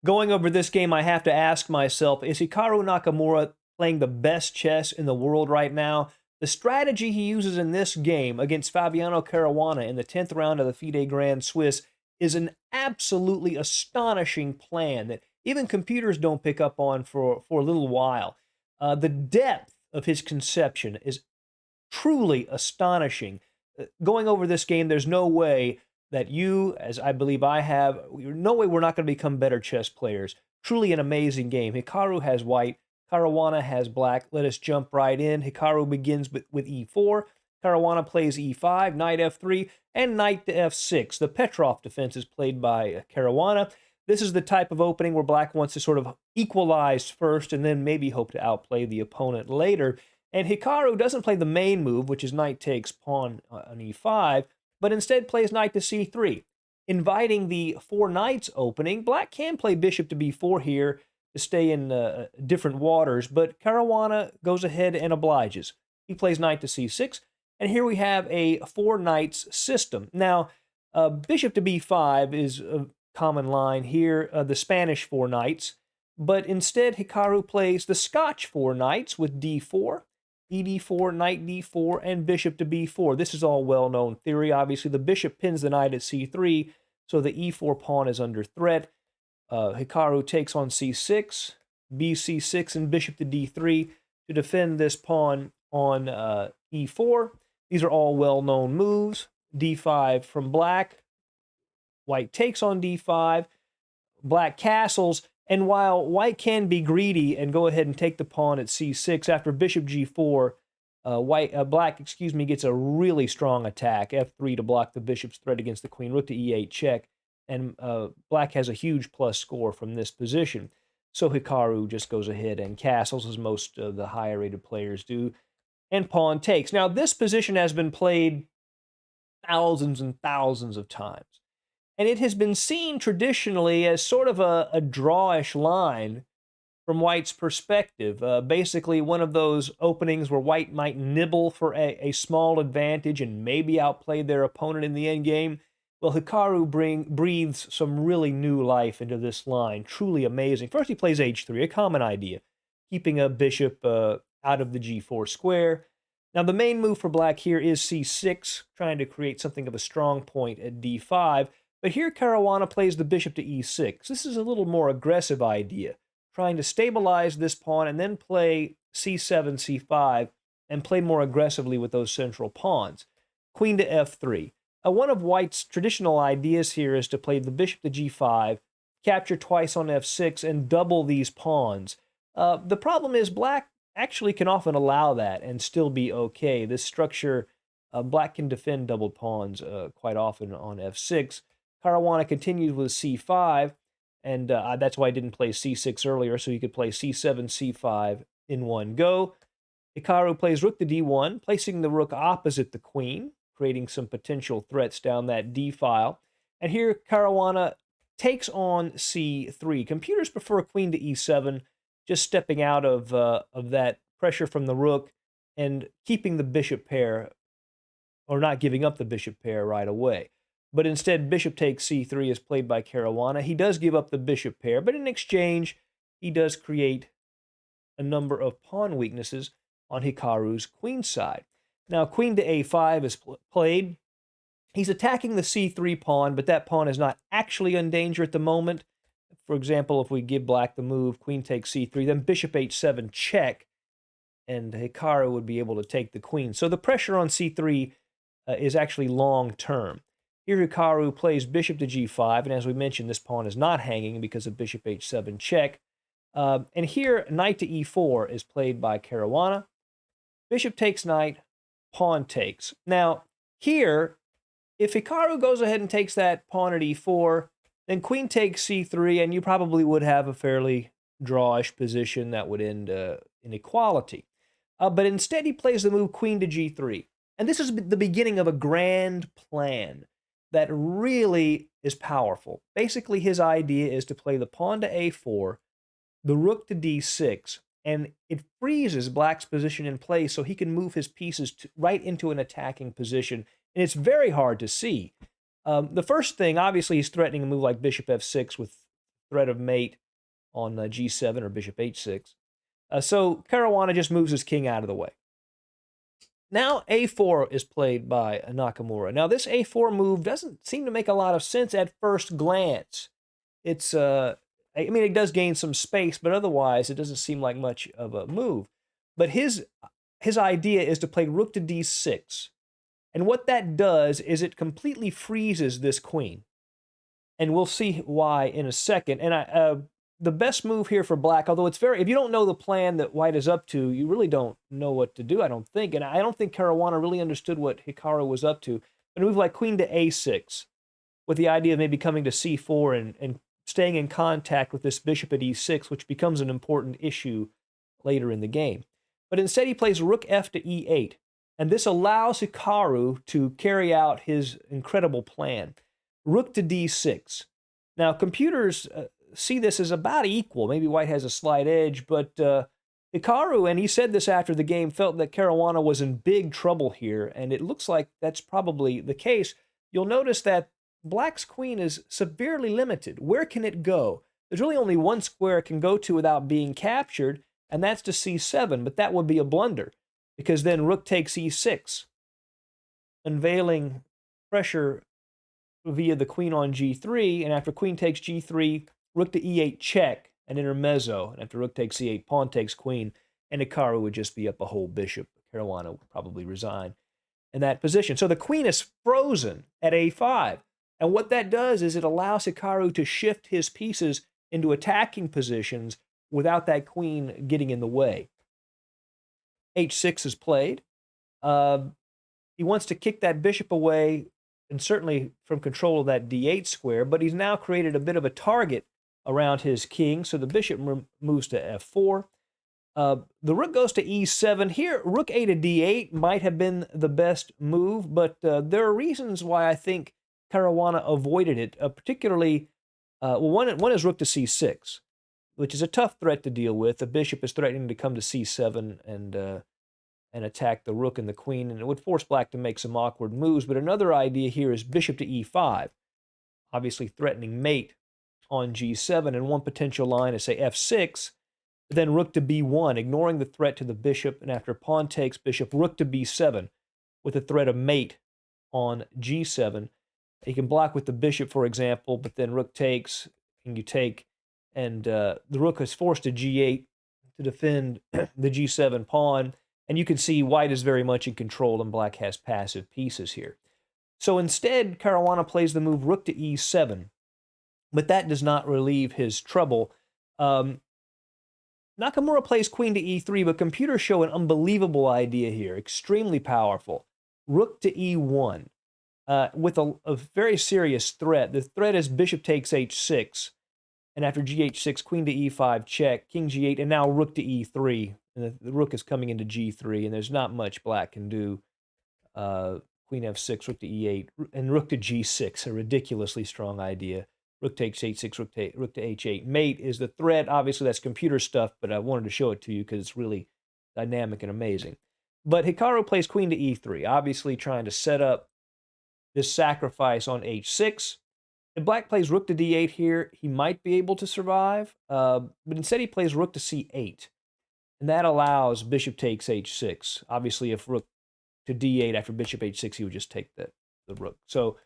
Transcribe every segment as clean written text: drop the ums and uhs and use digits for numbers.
Going over this game, I have to ask myself, is Hikaru Nakamura playing the best chess in the world right now? The strategy he uses in this game against Fabiano Caruana in the 10th round of the FIDE Grand Swiss is an absolutely astonishing plan that even computers don't pick up on for a little while. The depth of his conception is truly astonishing. Going over this game, there's no way that you, as I believe I have, no way we're not going to become better chess players. Truly an amazing game. Hikaru has white, Caruana has black. Let us jump right in. Hikaru begins with e4. Caruana plays e5, knight f3, and knight to f6. The Petrov defense is played by Caruana. This is the type of opening where black wants to sort of equalize first and then maybe hope to outplay the opponent later. And Hikaru doesn't play the main move, which is knight takes pawn on e5, but instead plays knight to c3, inviting the four knights opening. Black can play bishop to b4 here to stay in different waters, but Caruana goes ahead and obliges. He plays knight to c6, and here we have a four knights system. Now, bishop to b5 is a common line here, the Spanish four knights, but instead Hikaru plays the Scotch four knights with d4, ed4, knight d4, and bishop to b4. This is all well-known theory. Obviously, the bishop pins the knight at c3, so the e4 pawn is under threat. Hikaru takes on c6, bc6, and bishop to d3 to defend this pawn on e4. These are all well-known moves. d5 from black. White takes on d5. Black castles. And while white can be greedy and go ahead and take the pawn at c6, after bishop g4, black gets a really strong attack, f3 to block the bishop's threat against the queen, rook to e8 check, and black has a huge plus score from this position. So Hikaru just goes ahead and castles, as most of the higher rated players do, and pawn takes. Now, this position has been played thousands and thousands of times. And it has been seen traditionally as sort of a drawish line from white's perspective. Basically, one of those openings where white might nibble for a small advantage and maybe outplay their opponent in the endgame. Well, Hikaru breathes some really new life into this line. Truly amazing. First, he plays h3, a common idea, keeping a bishop out of the g4 square. Now, the main move for black here is c6, trying to create something of a strong point at d5. But here Caruana plays the bishop to e6. This is a little more aggressive idea, trying to stabilize this pawn and then play c7, c5, and play more aggressively with those central pawns. Queen to f3. One of white's traditional ideas here is to play the bishop to g5, capture twice on f6, and double these pawns. The problem is black actually can often allow that and still be okay. This structure, black can defend doubled pawns quite often on f6. Caruana continues with c5, and that's why I didn't play c6 earlier, so you could play c7, c5 in one go. Hikaru plays rook to d1, placing the rook opposite the queen, creating some potential threats down that d file. And here Caruana takes on c3. Computers prefer queen to e7, just stepping out of that pressure from the rook and keeping the bishop pair, or not giving up the bishop pair right away. But instead, bishop takes c3 is played by Caruana. He does give up the bishop pair, but in exchange, he does create a number of pawn weaknesses on Hikaru's queen side. Now, queen to a5 is played. He's attacking the c3 pawn, but that pawn is not actually in danger at the moment. For example, if we give black the move, queen takes c3, then bishop h7 check, and Hikaru would be able to take the queen. So the pressure on c3 is actually long-term. Here Hikaru plays bishop to g5, and as we mentioned, this pawn is not hanging because of bishop h7 check. And here, knight to e4 is played by Caruana. Bishop takes knight, pawn takes. Now, here, if Hikaru goes ahead and takes that pawn at e4, then queen takes c3, and you probably would have a fairly drawish position that would end in equality. But instead, he plays the move queen to g3. And this is the beginning of a grand plan that really is powerful. Basically, his idea is to play the pawn to a4, the rook to d6, and it freezes black's position in place so he can move his pieces right into an attacking position. And it's very hard to see. The first thing, obviously, he's threatening a move like bishop f6 with threat of mate on g7 or bishop h6. So Caruana just moves his king out of the way. Now a4 is played by Nakamura. Now this a4 move doesn't seem to make a lot of sense at first glance. It's I mean, it does gain some space, but otherwise it doesn't seem like much of a move. But his idea is to play rook to d6. And what that does is it completely freezes this queen. And we'll see why in a second. And the best move here for black, although it's very, if you don't know the plan that white is up to, you really don't know what to do, I don't think. And I don't think Caruana really understood what Hikaru was up to. But a move like queen to a6, with the idea of maybe coming to c4 and staying in contact with this bishop at e6, which becomes an important issue later in the game. But instead he plays rook f to e8. And this allows Hikaru to carry out his incredible plan. Rook to d6. Now, computers see this as about equal. Maybe white has a slight edge, but Hikaru, and he said this after the game, felt that Caruana was in big trouble here, and it looks like that's probably the case. You'll notice that black's queen is severely limited. Where can it go? There's really only one square it can go to without being captured, and that's to c7, but that would be a blunder, because then rook takes e6, unveiling pressure via the queen on g3, and after queen takes g3, rook to e8 check, an intermezzo, and after rook takes c8, pawn takes queen, and Hikaru would just be up a whole bishop. Caruana would probably resign in that position. So the queen is frozen at a5, and what that does is it allows Hikaru to shift his pieces into attacking positions without that queen getting in the way. h6 is played. He wants to kick that bishop away, and certainly from control of that d8 square, but he's now created a bit of a target around his king, so the bishop moves to f4. The rook goes to e7. Here, rook a to d8 might have been the best move, but there are reasons why I think Caruana avoided it, particularly, one is rook to c6, which is a tough threat to deal with. The bishop is threatening to come to c7 and attack the rook and the queen, and it would force black to make some awkward moves. But another idea here is bishop to e5, obviously threatening mate on g7, and one potential line is, say, f6, then rook to b1, ignoring the threat to the bishop, and after pawn takes bishop, rook to b7, with the threat of mate on g7. You can block with the bishop, for example, but then rook takes, and you take, and the rook is forced to g8 to defend the g7 pawn. And you can see white is very much in control and black has passive pieces here. So instead, Caruana plays the move rook to e7, but that does not relieve his trouble. Nakamura plays queen to e3, but computers show an unbelievable idea here, extremely powerful. Rook to e1, with a very serious threat. The threat is bishop takes h6, and after gh6, queen to e5 check, king g8, and now rook to e3. And the rook is coming into g3, and there's not much black can do. Queen f6, rook to e8, and rook to g6, a ridiculously strong idea. Rook takes h6, rook to h8. Mate is the threat. Obviously, that's computer stuff, but I wanted to show it to you because it's really dynamic and amazing. But Hikaru plays queen to e3, obviously trying to set up this sacrifice on h6. If black plays rook to d8 here, he might be able to survive, but instead he plays rook to c8. And that allows bishop takes h6. Obviously, if rook to d8 after bishop h6, he would just take the rook. So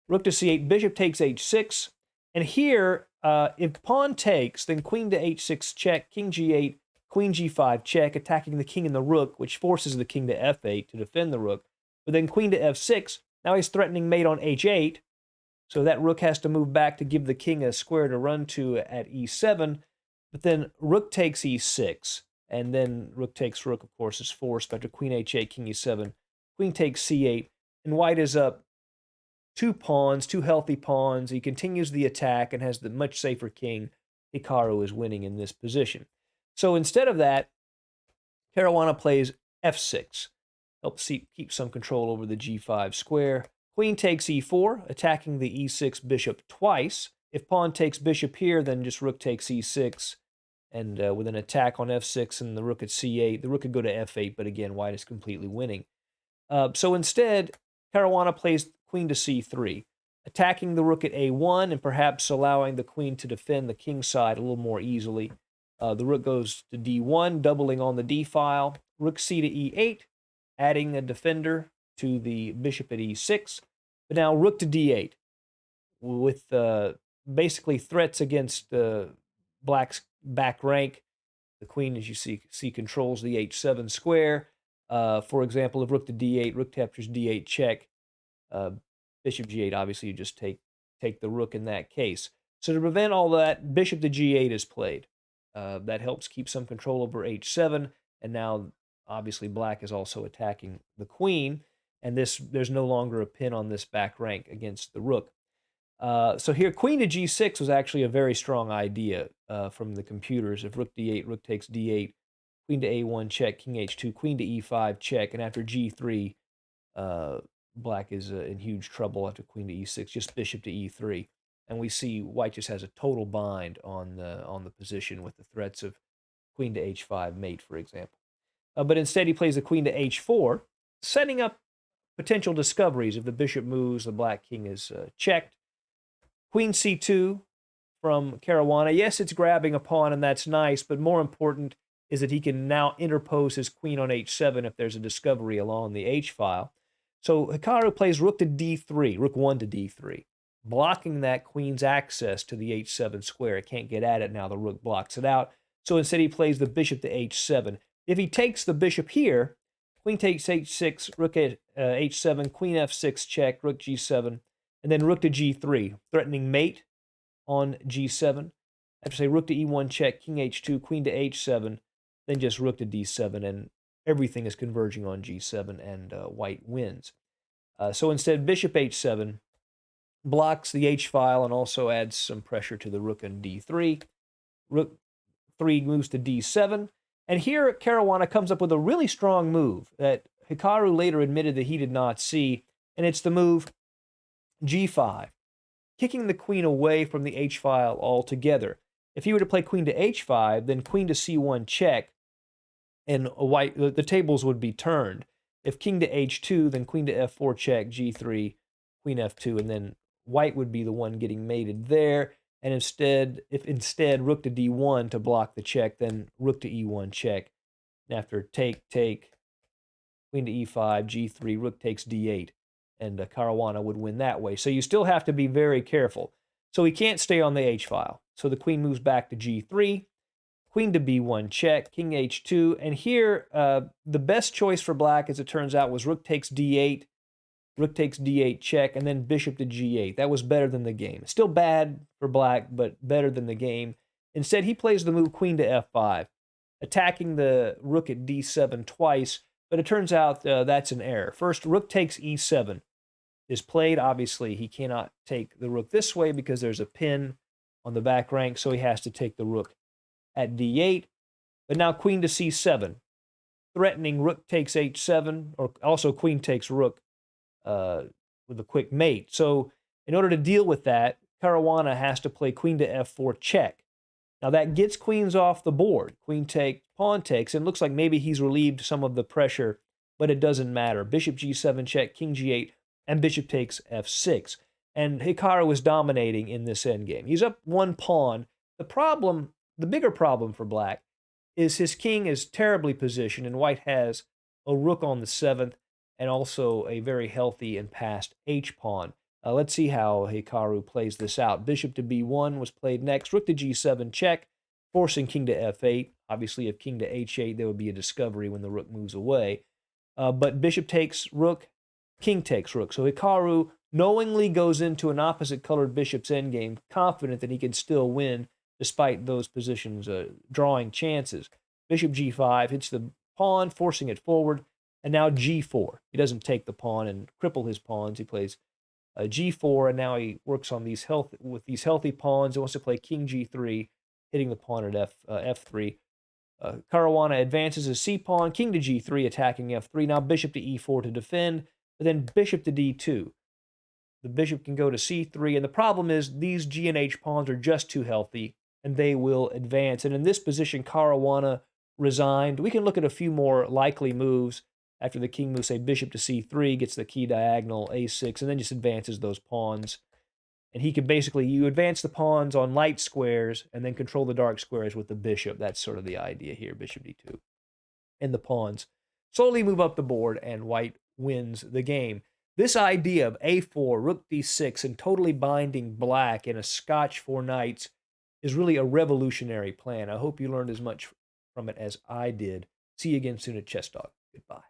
rook to c8, bishop takes h6. And here, if pawn takes, then queen to h6 check, king g8, queen g5 check, attacking the king and the rook, which forces the king to f8 to defend the rook. But then queen to f6, now he's threatening mate on h8. So that rook has to move back to give the king a square to run to at e7. But then rook takes e6. And then rook takes rook, of course, is forced after queen h8, king e7, queen takes c8, and white is up two healthy pawns. He continues the attack and has the much safer king. Hikaru is winning in this position. So instead of that, Caruana plays f6, helps keep some control over the g5 square. Queen takes e4, attacking the e6 bishop twice. If pawn takes bishop here, then just rook takes e6. And with an attack on f6 and the rook at c8, the rook could go to f8, but again, white is completely winning. So instead, Caruana plays queen to c3, attacking the rook at a1 and perhaps allowing the queen to defend the king side a little more easily. The rook goes to d1, doubling on the d file. Rook c to e8, adding a defender to the bishop at e6. But now rook to d8 with basically threats against black's back rank. The queen, as you see controls the h7 square. For example, if rook to d8, rook captures d8 check. Bishop g8, obviously you just take the rook in that case. So to prevent all that, bishop to g8 is played. That helps keep some control over h7, and now obviously black is also attacking the queen, and there's no longer a pin on this back rank against the rook. So here, queen to g6 was actually a very strong idea from the computers. If rook d8, rook takes d8, queen to a1 check, king h2, queen to e5 check, and after g3, black is in huge trouble after queen to e6, just bishop to e3. And we see white just has a total bind on the position with the threats of queen to h5 mate, for example. But instead he plays the queen to h4, setting up potential discoveries. If the bishop moves, the black king is checked. Queen c2 from Caruana. Yes, it's grabbing a pawn, and that's nice, but more important is that he can now interpose his queen on h7 if there's a discovery along the h-file. So Hikaru plays rook to d3, rook 1 to d3, blocking that queen's access to the h7 square. It can't get at it now. The rook blocks it out. So instead he plays the bishop to h7. If he takes the bishop here, queen takes h6, rook at h7, queen f6 check, rook g7, and then rook to g3, threatening mate on g7. After say rook to e1 check, king h2, queen to h7, then just rook to d7, and everything is converging on g7, and white wins. So instead, bishop h7 blocks the h-file and also adds some pressure to the rook on d3. Rook 3 moves to d7. And here, Caruana comes up with a really strong move that Hikaru later admitted that he did not see, and it's the move g5, kicking the queen away from the h-file altogether. If he were to play queen to h5, then queen to c1 check, and white, the tables would be turned. If king to h2, then queen to f4 check, g3, queen f2, and then white would be the one getting mated there. And if instead rook to d1 to block the check, then rook to e1 check. And after take, queen to e5, g3, rook takes d8, and Caruana would win that way. So you still have to be very careful. So he can't stay on the h-file. So the queen moves back to g3, queen to b1 check, king h2, and here the best choice for black, as it turns out, was rook takes d8, rook takes d8 check, and then bishop to g8. That was better than the game. Still bad for black, but better than the game. Instead, he plays the move queen to f5, attacking the rook at d7 twice, but it turns out that's an error. First, rook takes e7 is played. Obviously, he cannot take the rook this way because there's a pin on the back rank, so he has to take the rook at d8. But now queen to c7, threatening rook takes h7, or also queen takes rook with a quick mate. So in order to deal with that, Caruana has to play queen to f4 check. Now that gets queens off the board. Queen takes, pawn takes, and it looks like maybe he's relieved some of the pressure, but it doesn't matter. Bishop g7 check, king g8, and bishop takes f6. And Hikaru is dominating in this endgame. He's up one pawn. The bigger problem for black is his king is terribly positioned, and white has a rook on the 7th and also a very healthy and passed h-pawn. Let's see how Hikaru plays this out. Bishop to b1 was played next. Rook to g7 check, forcing king to f8. Obviously, if king to h8, there would be a discovery when the rook moves away. But bishop takes rook, king takes rook. So Hikaru knowingly goes into an opposite-colored bishop's endgame, confident that he can still win despite those positions drawing chances. Bishop g5 hits the pawn, forcing it forward, and now g4. He doesn't take the pawn and cripple his pawns. He plays g4, and now he works on these healthy pawns. He wants to play king g3, hitting the pawn at f3. Caruana advances his c-pawn, king to g3, attacking f3. Now bishop to e4 to defend, but then bishop to d2. The bishop can go to c3, and the problem is these g and h pawns are just too healthy, and they will advance. And in this position, Caruana resigned. We can look at a few more likely moves. After the king moves, say bishop to c3, gets the key diagonal, a6, and then just advances those pawns. And he can basically, you advance the pawns on light squares and then control the dark squares with the bishop. That's sort of the idea here, bishop d2. And the pawns slowly move up the board, and white wins the game. This idea of a4, rook d6, and totally binding black in a Scotch 4 knights is really a revolutionary plan. I hope you learned as much from it as I did. See you again soon at Chess Talk. Goodbye.